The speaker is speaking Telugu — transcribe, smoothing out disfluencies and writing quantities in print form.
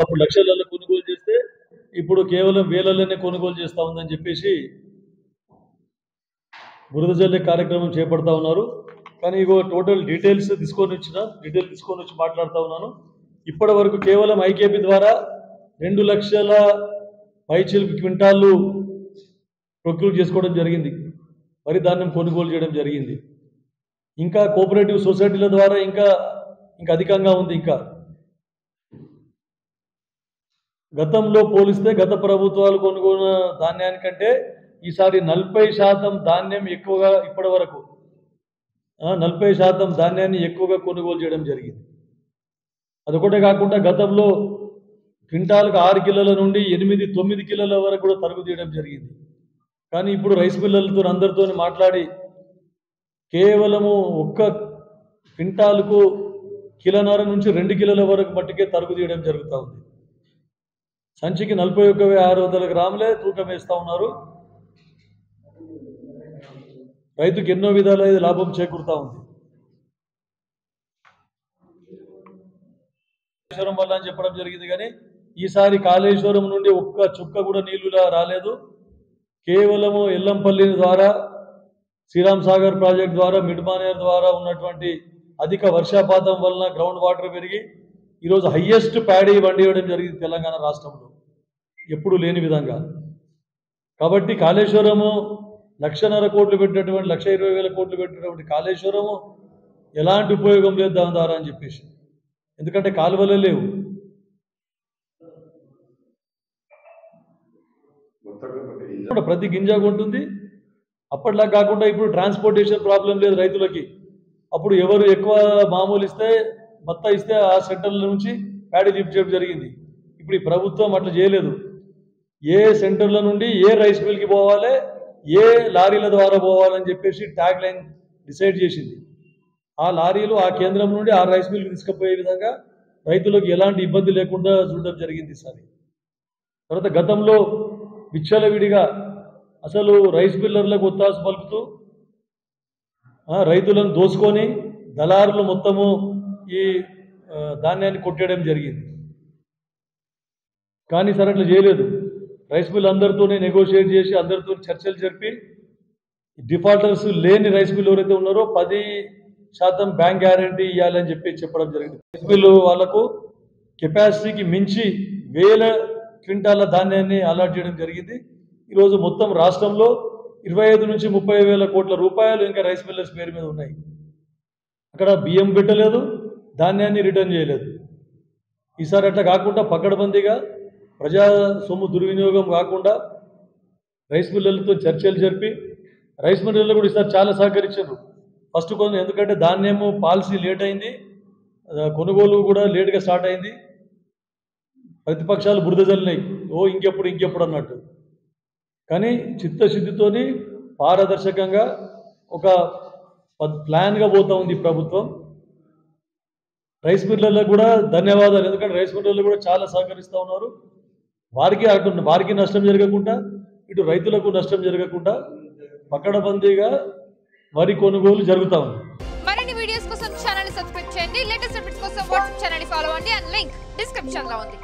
అప్పుడు లక్షలలో కొనుగోలు చేస్తే ఇప్పుడు కేవలం వేలలోనే కొనుగోలు చేస్తూ ఉందని చెప్పేసి బురద జల్లే కార్యక్రమం చేపడతా ఉన్నారు. కానీ ఇగో టోటల్ డీటెయిల్స్ తీసుకొని వచ్చి మాట్లాడుతూ ఉన్నాను. ఇప్పటి వరకు కేవలం ఐకేపీ ద్వారా 2 లక్షల పైచిలుకు క్వింటాళ్ళు ప్రొక్యూర్ చేసుకోవడం జరిగింది, వరి ధాన్యం కొనుగోలు చేయడం జరిగింది. ఇంకా కోఆపరేటివ్ సొసైటీల ద్వారా ఇంకా అధికంగా ఉంది. ఇంకా గతంలో పోలిస్తే గత ప్రభుత్వాలు కొనుగోలు ధాన్యానికంటే ఈసారి 40% ధాన్యం ఎక్కువగా ఇప్పటి వరకు 40% ధాన్యాన్ని ఎక్కువగా కొనుగోలు చేయడం జరిగింది. అదొకటే కాకుండా గతంలో క్వింటాల్కి 6 కిలోల నుండి 8-9 కిలోల వరకు కూడా తరుగు తీయడం జరిగింది. కానీ ఇప్పుడు రైస్ మిల్లర్లతో అందరితో మాట్లాడి కేవలము ఒక్క క్వింటాల్కు కిలోన్నర నుంచి 2 కిలోల వరకు మట్టుకే తరుగు తీయడం జరుగుతూ ఉంది. సంచికి 41,600 గ్రాములే తూకం వేస్తూ ఉన్నారు. రైతుకు ఎన్నో విధాల లాభం చేకూరుతూ ఉంది. కాళేశ్వరం వల్ల అని చెప్పడం జరిగింది, కానీ ఈసారి కాళేశ్వరం నుండి ఒక్క చుక్క కూడా నీళ్లు రాలేదు. కేవలము ఎల్లంపల్లి ద్వారా, శ్రీరామ్ సాగర్ ప్రాజెక్ట్ ద్వారా, మిడ్మానేర్ ద్వారా ఉన్నటువంటి అధిక వర్షపాతం వలన గ్రౌండ్ వాటర్ పెరిగి ఈరోజు హయ్యెస్ట్ ప్యాడీ పండియడం జరిగింది తెలంగాణ రాష్ట్రంలో, ఎప్పుడు లేని విధంగా. కాబట్టి కాళేశ్వరము 1,50,000 కోట్లు పెట్టినటువంటి 1,20,000 కోట్లు పెట్టినటువంటి కాళేశ్వరము ఎలాంటి ఉపయోగం లేదు దాని ద్వారా అని చెప్పేసి, ఎందుకంటే కాలువలే లేవు. ప్రతి గింజ ఉంటుంది. అప్పట్లా కాకుండా ఇప్పుడు ట్రాన్స్పోర్టేషన్ ప్రాబ్లం లేదు రైతులకి. అప్పుడు ఎవరు ఎక్కువ మామూలు ఇస్తే బత్తా ఇస్తే ఆ సెంటర్ల నుంచి ప్యాడీ లిఫ్ట్ చేయడం జరిగింది. ఇప్పుడు ఈ ప్రభుత్వం అట్లా చేయలేదు. ఏ సెంటర్ల నుండి ఏ రైస్ మిల్కి పోవాలి, ఏ లారీల ద్వారా పోవాలని చెప్పేసి ట్యాగ్ లైన్ డిసైడ్ చేసింది. ఆ లారీలు ఆ కేంద్రం నుండి ఆ రైస్ మిల్కి తీసుకుపోయే విధంగా రైతులకు ఎలాంటి ఇబ్బంది లేకుండా చూడడం జరిగింది ఈసారి. తర్వాత గతంలో విచ్చలవిడిగా అసలు రైస్ మిల్లర్లకు ఒత్తాసు పలుకుతూ రైతులను దోసుకొని దళారులు మొత్తము ఈ ధాన్యాన్ని కొట్టేయడం జరిగింది. కానీ సరే అట్లా చేయలేదు. రైస్ మిల్ అందరితోనే నెగోషియేట్ చేసి అందరితో చర్చలు జరిపి డిఫాల్టర్స్ లేని రైస్ మిల్ ఎవరైతే ఉన్నారో 10% బ్యాంక్ గ్యారంటీ ఇవ్వాలని చెప్పడం జరిగింది. రైస్ మిల్లు వాళ్లకు కెపాసిటీకి మించి 1000 క్వింటాల ధాన్యాన్ని అలాట్ చేయడం జరిగింది. ఈరోజు మొత్తం రాష్ట్రంలో 25 నుంచి 30 వేల కోట్ల రూపాయలు ఇంకా రైస్ మిల్లర్స్ పేరు మీద ఉన్నాయి. అక్కడ బియ్యం పెట్టలేదు, ధాన్యాన్ని రిటర్న్ చేయలేదు. ఈసారి అట్లా కాకుండా పకడ్బందీగా ప్రజా సొమ్ము దుర్వినియోగం కాకుండా రైస్ మిల్లర్లతో చర్చలు జరిపి, రైస్ మిల్లర్లు కూడా ఈసారి చాలా సహకరించారు. ఫస్ట్ ఎందుకంటే ధాన్యము పాలసీ లేట్ అయింది, కొనుగోలు కూడా లేట్గా స్టార్ట్ అయింది. ప్రతిపక్షాలు బురద జల్లినాయి, ఇంకెప్పుడు అన్నట్టు. కానీ చిత్తశుద్ధితోని పారదర్శకంగా ఒక ప్లాన్గా పోతూ ఉంది ప్రభుత్వం. రైస్ మిల్లర్లకు కూడా ధన్యవాదాలు, ఎందుకంటే రైస్ మిల్లర్లు కూడా చాలా సహకరిస్తూ ఉన్నారు. వారికి నష్టం జరగకుండా, ఇటు రైతులకు నష్టం జరగకుండా పకడ్బందీగా వరి కొనుగోలు జరుగుతూ ఉంది. మరిన్ని వీడియోస్ కోసం ఛానల్ ని సబ్స్క్రైబ్ చేయండి. లేటెస్ట్ అప్డేట్స్ కోసం వాట్సాప్ ఛానల్ ని ఫాలో అవ్వండి. అండ్ లింక్ డిస్క్రిప్షన్ లో ఉంది.